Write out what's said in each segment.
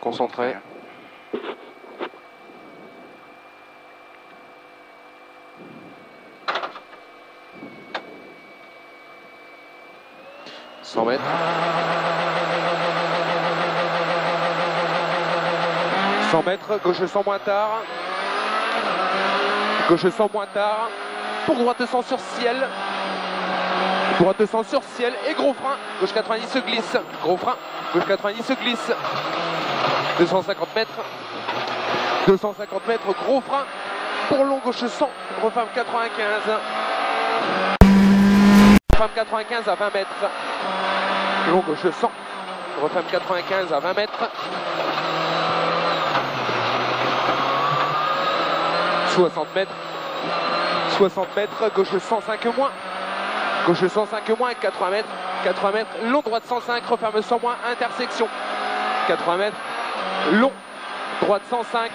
Concentré. « 100 mètres. 100 mètres, gauche 100 moins tard. Gauche 100 moins tard. Pour droite 100 sur ciel. Droite 100 sur ciel et gros frein. Gauche 90 se glisse. Gros frein. Gauche 90 se glisse. 250 mètres. 250 mètres, gros frein. Pour long, gauche 100. Referme 95. Referme 95 à 20 mètres. Long, gauche 100. Referme 95 à 20 mètres. 60 mètres. 60 mètres, gauche 105 moins. Gauche 105 moins, 80 mètres. 80 mètres, long, droite 105, referme 100 moins, intersection. 80 mètres, long, droite 105.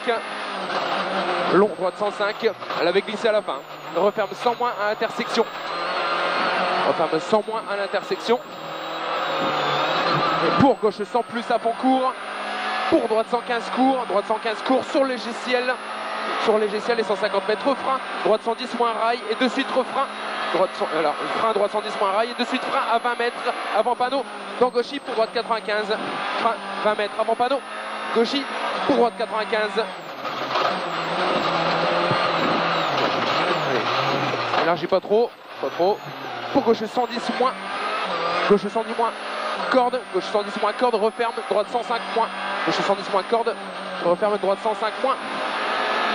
Long, droite 105. Elle avait glissé à la fin. Referme 100 moins à intersection. Referme 100 moins à l'intersection. Et pour gauche 100 plus à fond court. Pour droite 115 court. Droite 115 court sur léger ciel. Sur léger ciel et 150 mètres refrain. Droite 110 moins rail et de suite refrain. Alors, frein droite 110 moins rail et de suite frein à 20 mètres avant panneau. Dans gauchy pour droite 95. Frein 20 mètres avant panneau. Gauchy pour droite 95. Élargis pas trop. Pas trop. Pour gauche 110 moins. Gauche 110 moins. Corde. Gauche 110 moins corde. Referme. Droite 105 moins. Gauche 110 moins corde. Referme. Droite 105 moins.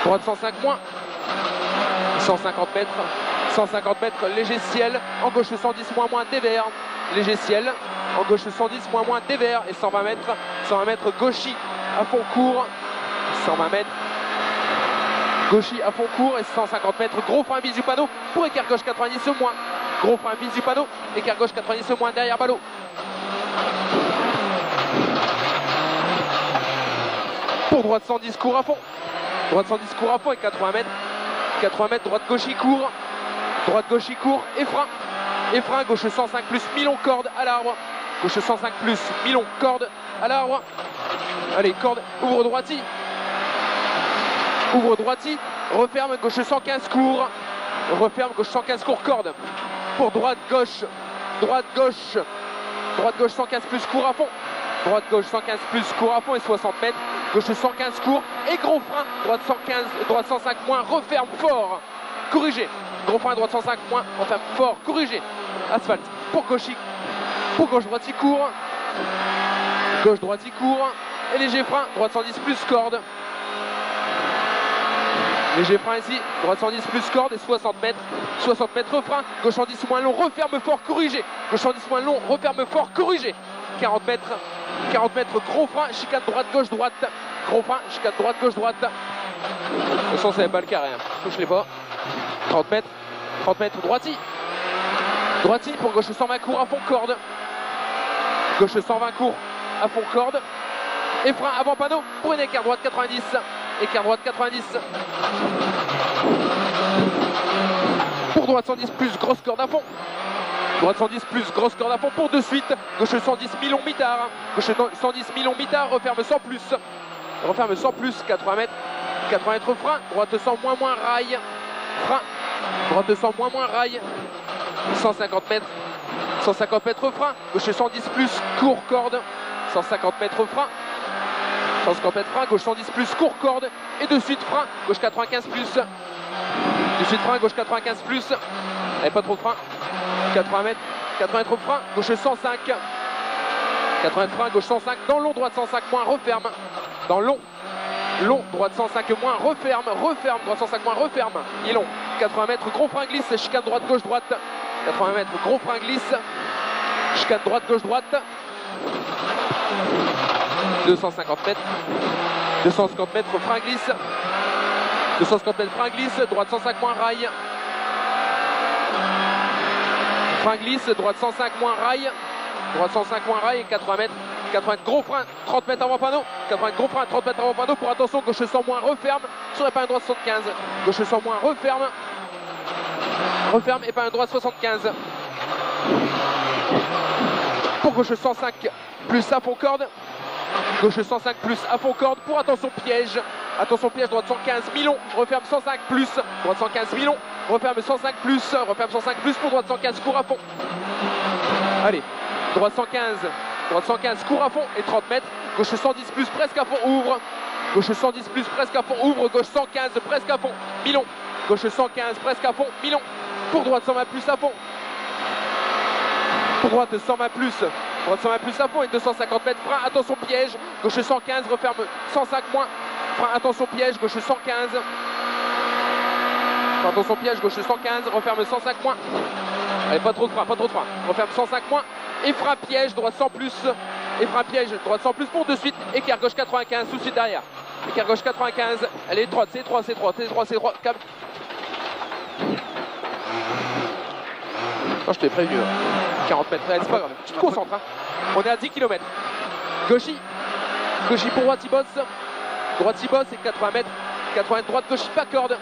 Droite 105 moins. 150 mètres. 150 mètres, léger ciel, en gauche 110 moins dévers, léger ciel, en gauche 110 moins dévers et 120 mètres gauchy à fond court, 120 mètres, gauchy à fond court et 150 mètres, gros frein bis du panneau pour écart gauche 90 moins, gros frein bis du panneau, écart gauche 90 moins derrière ballot. Pour droite 110 court à fond, droite 110 court à fond et 80 mètres, droite gauchy court. Droite gauchy court et frein, gauche 105 plus mi-long corde à l'arbre, gauche 105 plus mi-long corde à l'arbre, allez corde, ouvre droiti, referme, gauche 115 court, referme, gauche 115 court, corde, pour droite gauche 115 plus court à fond, droite gauche 115 plus court à fond et 60 mètres, gauche 115 court et gros frein, droite 115, droite 105 moins, referme fort, corrigé. Gros frein, droite 105 moins, enfin fort, corrigé, asphalte, pour gauche droite y court, gauche droite y court, et léger frein, droite 110 plus corde, léger frein ici, droite 110 plus corde et 60 mètres frein, gauche 110 moins long, referme fort, corrigé, gauche 110 moins long, referme fort, corrigé, 40 mètres, gros frein, chicane droite, gauche, droite, gros frein, chicane droite, gauche, droite, de toute façon ça n'est pas le carré, hein. Touche-les pas. 30 mètres, droiti pour gauche 120 court à fond corde, gauche 120 court à fond corde, et frein avant panneau pour une écart droite 90, pour droite 110 plus grosse corde à fond, droite 110 plus grosse corde à fond pour de suite, gauche 110 mi-long mitard, gauche 110 mi-long mitard, referme 100 plus, 80 mètres frein, droite 100 moins rail, frein, droite 100 moins rail, 150 mètres frein, gauche 110 plus court corde, 150 mètres frein, gauche 110 plus court corde, et de suite frein, gauche 95 plus, et pas trop de frein, 80 mètres frein, gauche 105, 80 mètres frein, gauche 105, dans long, droite 105 moins, referme, dans long, droite 105 moins, referme, droite 105 moins, referme, il est long, 80 mètres, gros frein glisse, chicane droite, gauche, droite, 80 mètres, gros frein glisse, chicane droite, gauche, droite, 250 mètres, frein glisse, 250 mètres, frein glisse, droite 105 moins, rail, frein glisse, droite 105 moins, rail, et 80 mètres, gros frein, 30 mètres avant panneau, 80 mètres, gros frein, 30 mètres avant panneau, pour attention, gauche 100 moins, referme, sur épingle droite 75, gauche 100 moins, referme, épingle droite 75, pour gauche 105, plus à fond corde, Gauche 105 plus, à fond corde pour attention piège. Attention piège, droite 115, Milon, referme 105 plus, droite 115, Milon, referme 105 plus, referme 105 plus pour droite 115, court à fond. Allez, droite 115, court à fond et 30 mètres. Gauche 110 plus, presque à fond, ouvre. Gauche 110 plus, presque à fond, ouvre. Gauche 115, presque à fond, Milon. Gauche 115, presque à fond, Milon. Pour droite 120 plus à fond. Pour droite 120 plus, droite 120 plus à fond et 250 mètres. Frein, attention piège. Gauche 115, referme 105 moins. Frein, attention piège, gauche 115. Attention piège, gauche 115, referme 105 moins. Allez, pas trop de frein, pas trop de frein. Referme 105 moins. Et frein piège, droite 100 plus. Et frein piège, droite 100 plus pour de suite. Écart gauche 95, tout de suite derrière. Écart gauche 95. Elle est droite, c'est droit, c'est droit, c'est droit, c'est droit. Cap. Non, je t'ai prévenu. 40 mètres, c'est pas grave. Tu te concentres. Hein. On est à 10 km. Gauchy. Gauchy pour droite, il bosse. Droite, il bosse et 80 mètres. 80 mètres, droite, gauchy, pas corde.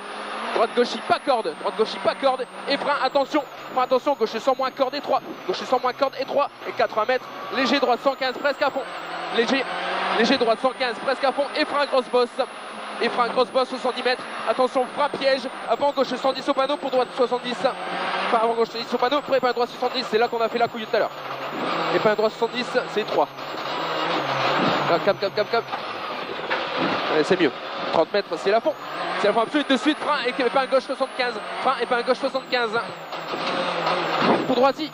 Droite, gauchy, pas corde. Droite, gauchy, pas corde. Et frein, attention. Frein, attention. Gauche 100 moins corde et 3. Gauche 100 moins corde et 3. Et 80 mètres. Léger, droite 115, presque à fond. Léger, droite 115, presque à fond. Et frein, grosse bosse. Et frein, grosse bosse, 70 mètres. Attention, frein, piège. Avant, gauche 110 au panneau pour droite 70. Enfin, avant, gauche 110 au panneau pour épingle droite 70. C'est là qu'on a fait la couille tout à l'heure. Épingle droite 70, c'est 3. Là, cap. C'est mieux. 30 mètres, c'est la fond. C'est la fond absolue. De suite, frein et épingle gauche 75. Frein, épingle gauche 75. Pour droiti.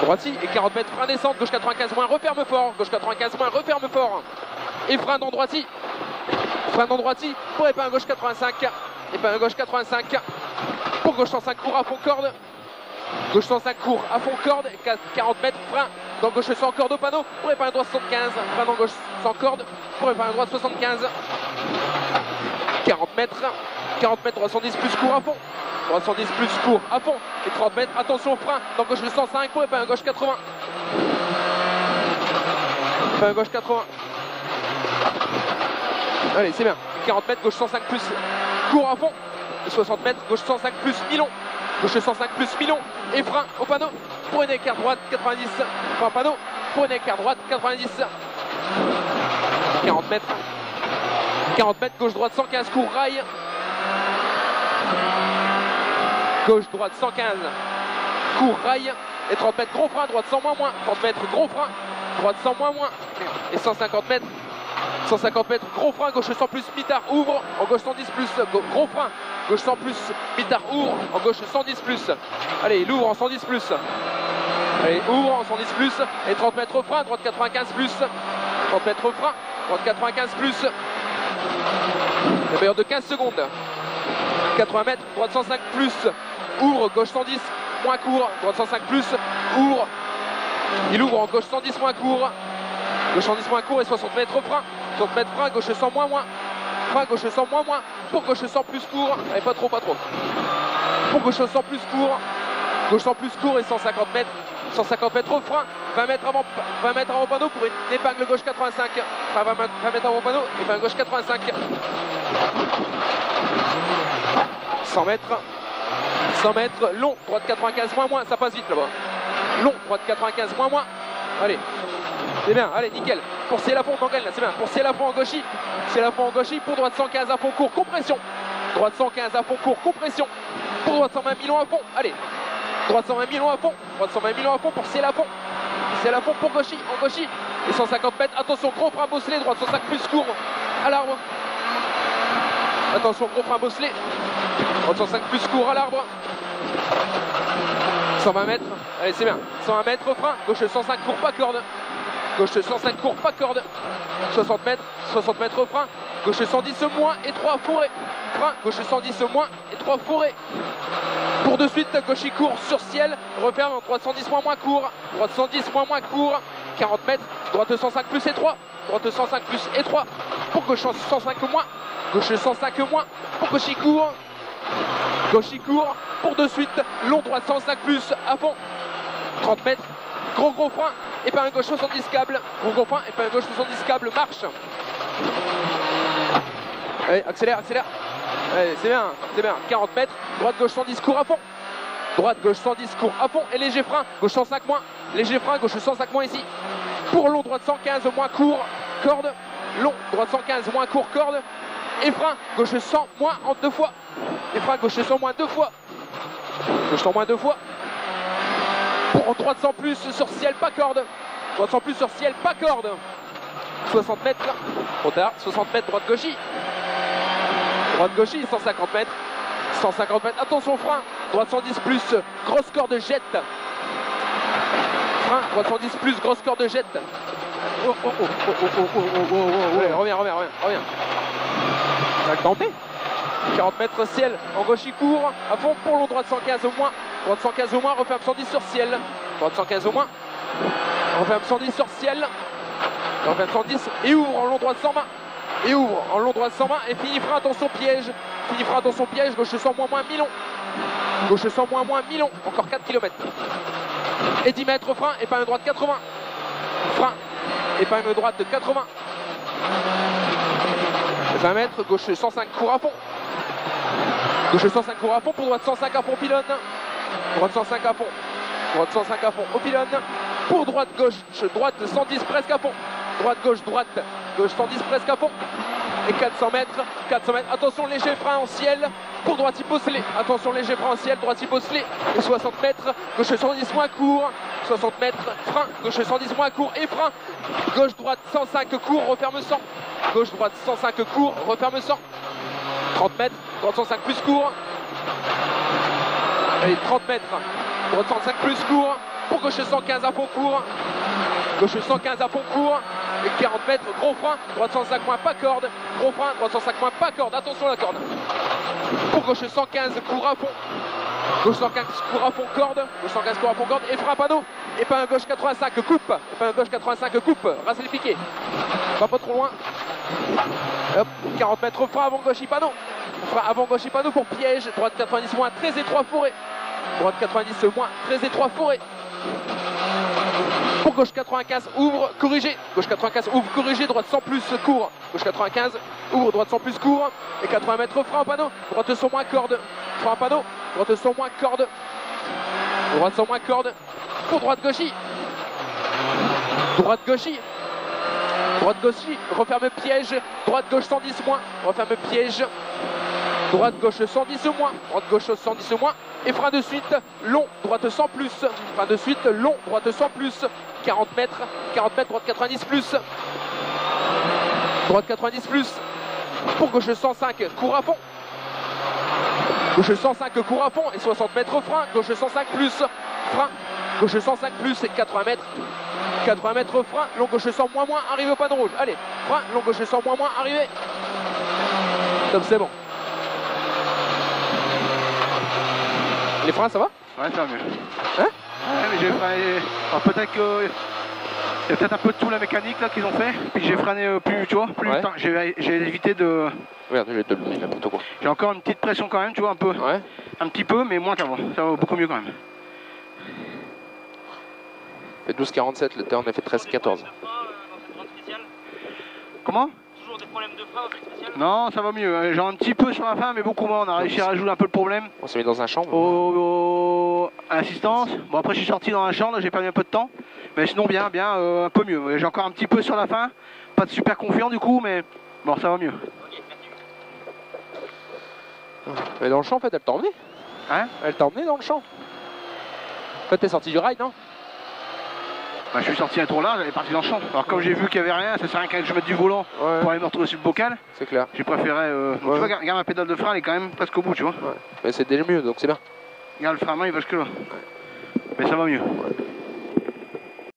Droiti et 40 mètres, frein descente. Gauche 95 moins, referme fort. Gauche 95 moins, referme fort. Et frein dans droiti. Frein dans droiti pour épingle gauche 85. Épingle gauche 85. Pour gauche 105 court à fond corde. Gauche 105 court à fond corde. 40 mètres, frein dans gauche 100 corde au panneau. Pour épingle droite 75. Frein dans gauche 100 corde. Pour épingle droite 75. 40 mètres. 40 mètres, droite 110 plus court à fond. Droite 110 plus court à fond. Et 30 mètres, attention au frein dans gauche 105 pour épingle gauche 80. Épingle gauche 80. Allez, c'est bien. 40 mètres, gauche 105 plus court à fond. Et 60 mètres, gauche 105 plus Milon. Gauche 105 plus Milon. Et frein au panneau pour une écart droite 90. Frein panneau pour une écart droite 90. 40 mètres. 40 mètres, gauche droite 115 court rail. Gauche droite 115 court rail. Et 30 mètres gros frein, droite 100 moins. 30 mètres gros frein, droite 100 moins. Et 150 mètres. 150 mètres, gros frein, gauche 100 plus, mitard ouvre, en gauche 110 plus, gros frein, gauche 100 plus, mitard ouvre, en gauche 110 plus. Allez, il ouvre en 110 plus. Allez, ouvre en 110 plus, et 30 mètres frein, droite 95 plus. 30 mètres frein, droite 95 plus. La meilleure de 15 secondes. 80 mètres, droite 105 plus, ouvre, gauche 110, moins court, droite 105 plus, ouvre. Il ouvre en gauche 110 moins court. Gauche 110 moins court et 60 mètres frein. 60 mètres frein, gauche 100 moins. Frein, gauche 100 moins. Pour gauche 100 plus court. Allez, pas trop. Pour gauche 100 plus court. Gauche 100 plus court et 150 mètres. 150 mètres au frein. 20 mètres avant panneau pour une épingle gauche 85. Frein 20 mètres avant panneau, épingle gauche 85. 100 mètres. 100 mètres, long, droite 95 moins. Ça passe vite là-bas. Long, droite 95 moins. Allez. C'est bien, allez, nickel. Pour Célafond, t'engaines là, c'est bien. Pour Célafond en gauchy. Célafond en gauchy. Pour droite 115 à fond court, compression. Droite 115 à fond court, compression. Pour droite 120 Milon à fond, allez. Droite 120 Milon à fond. Droite 120 Milon à fond pour Célafond. Célafond pour gauchy, en gauchy. Et 150 mètres, attention, gros frein bosselé. Droite 105 plus court à l'arbre. Attention, gros frein bosselé. Droite 105 plus court à l'arbre. 120 mètres, allez, c'est bien. 120 mètres, frein. Gauche 105 court, pas corde. Gauche 105 court, pas corde. 60 mètres frein. Gauche 110 moins et 3 fourrés. Frein, gauche 110 moins et 3 fourrés. Pour de suite, gauche court sur ciel. Referme en droite 110 moins court. Droite 110 moins court. 40 mètres. Droite 105 plus et 3. Droite 105 plus et 3. Pour gauche 105 moins. Gauche 105 moins. Pour gauche court. Gauche court. Pour de suite, long droite 105 plus à fond. 30 mètres. Gros frein. Épingle gauche 70 câble. Gros frein. Épingle gauche 70 câble. Marche. Allez, accélère. Allez, c'est bien. 40 mètres. Droite gauche 110 court à fond. Droite gauche 110 court à fond. Et léger frein. Gauche 105 moins. Léger frein. Gauche 105 moins ici. Pour long, droite 115, moins court, corde. Long, droite 115, moins court, corde. Et frein, gauche 100, moins en 2 fois. Et frein, gauche 100, moins 2 fois. Gauche 100, moins 2 fois. Pour droite 100 plus sur ciel, pas corde. Droite 100 plus sur ciel, pas corde. 60 mètres, trop tard, 60 mètres, droite gauchis. Droite gauchis, 150 mètres. 150 mètres, attention frein, droite 110 plus, grosse corde jette. Frein, droite 110 plus, grosse corde jette. Oh, oh, oh, oh, oh, oh, oh, oh, oh. Allez, reviens. Ça va le tenter. 40 mètres ciel, en gauchis court, à fond pour long, droite 115 au moins. Droite 115 au moins, referme 110 sur ciel. Droite 115 au moins. Referme 110 sur ciel. Referme 110 et ouvre en long droite 120. Et ouvre en long droite 120 et finit frein, attention piège. Finit frein, attention piège, gauche 100 moins Milon. Gauche 100 moins Milon, encore 4 km. Et 10 mètres frein, épingle droite 80. Frein, épingle droite de 80. 20 mètres, gauche 105 court à fond. Gauche 105 court à fond, pour droite 105 à fond pylône. Droite 105 à fond. Droite 105 à fond au pylône. Pour droite gauche 110 presque à fond. Droite gauche 110 presque à fond. Et 400 mètres, attention léger frein en ciel. Pour droite il bosselé, attention léger frein en ciel, droite il bosselé. Et 60 mètres, gauche 110 moins court. 60 mètres, frein, gauche 110 moins court et frein. Gauche droite 105 court, referme 100. Gauche droite 105 court, referme 100. 30 mètres, droite 105 plus court. Allez, 30 mètres, droite 105 plus court. Pour gauche 115 à fond court. Gauche 115 à fond court. Et 40 mètres, gros frein, droite 105 moins pas corde. Gros frein, droite 105 moins pas corde. Attention à la corde. Pour gauche 115 court à fond. Gauche 115 court à fond corde. Gauche 115 court à fond corde. Et frein panneau. Et pas un gauche 85 coupe. Et pas un gauche 85 coupe. Racez les piquets. Va pas trop loin. Hop, 40 mètres frein avant gauche panneau. Frein avant gauche panneau pour piège. Droite 90 moins, très étroit forêt. Droite 90 moins, très étroit forêt. Pour gauche 95, ouvre, corrigé. Gauche 95, ouvre, corrigé. Droite 100 plus, court. Gauche 95, ouvre, droite 100 plus, court. Et 80 mètres, frein en panneau. Droite 100 moins, corde. Frein en panneau. Droite 100 moins, corde. Droite 100 moins, corde. Pour droite gauchis. Droite gauchis. Droite gauchis, referme piège. Droite gauche 110 moins, referme piège. Droite gauche 110 moins. Droite gauche 110 moins. Et frein de suite, long, droite 100 plus. Frein de suite, long, droite 100 plus. 40 mètres, droite 90 plus. Droite 90 plus. Pour gauche 105, court à fond. Gauche 105, court à fond. Et 60 mètres frein, gauche 105 plus. Frein, gauche 105 plus et 80 mètres. 80 mètres frein, long gauche 100 moins, arrivé au panneau rouge. Allez, frein, long gauche 100 moins, arrivé. Top, c'est bon. Les freins, ça va? Ouais, ça va mieux. Hein? Ouais, mais j'ai freiné. Alors peut-être que. Il y a peut-être un peu de tout la mécanique là qu'ils ont fait. Puis j'ai freiné plus, tu vois, plus ouais. J'ai évité de. Regarde, je vais te le donner n'importe quoi. J'ai encore une petite pression quand même, tu vois, un peu. Ouais. Un petit peu, mais moins qu'avant. Ça va beaucoup mieux quand même. Fait 12,47, le temps on a fait 13,14. Comment? Toujours des problèmes de frein au fait spécial? Non, ça va mieux. J'ai un petit peu sur la fin, mais beaucoup moins. On a réussi à résoudre un peu le problème. On s'est mis dans un champ. À l'assistance. Bon, après, je suis sorti dans un champ, là, j'ai perdu un peu de temps. Mais sinon, bien, un peu mieux. J'ai encore un petit peu sur la fin. Pas de super confiant du coup, mais bon, ça va mieux. Ok, merci. Mais dans le champ, en fait, elle t'a emmené. Hein? Elle t'a emmené dans le champ. En fait, t'es sorti du rail, non? Bah, je suis sorti un tour là, j'allais partir dans le champ. Alors comme j'ai vu qu'il n'y avait rien, ça sert à rien que je mette du volant pour aller me retrouver sur le bocal. C'est clair. J'ai préféré. Donc, tu vois, regarde ma pédale de frein, elle est quand même presque au bout, tu vois. Ouais. Mais c'est déjà mieux, donc c'est bien. Regarde le frein à main, il va jusque là. Mais ça va mieux. Ouais.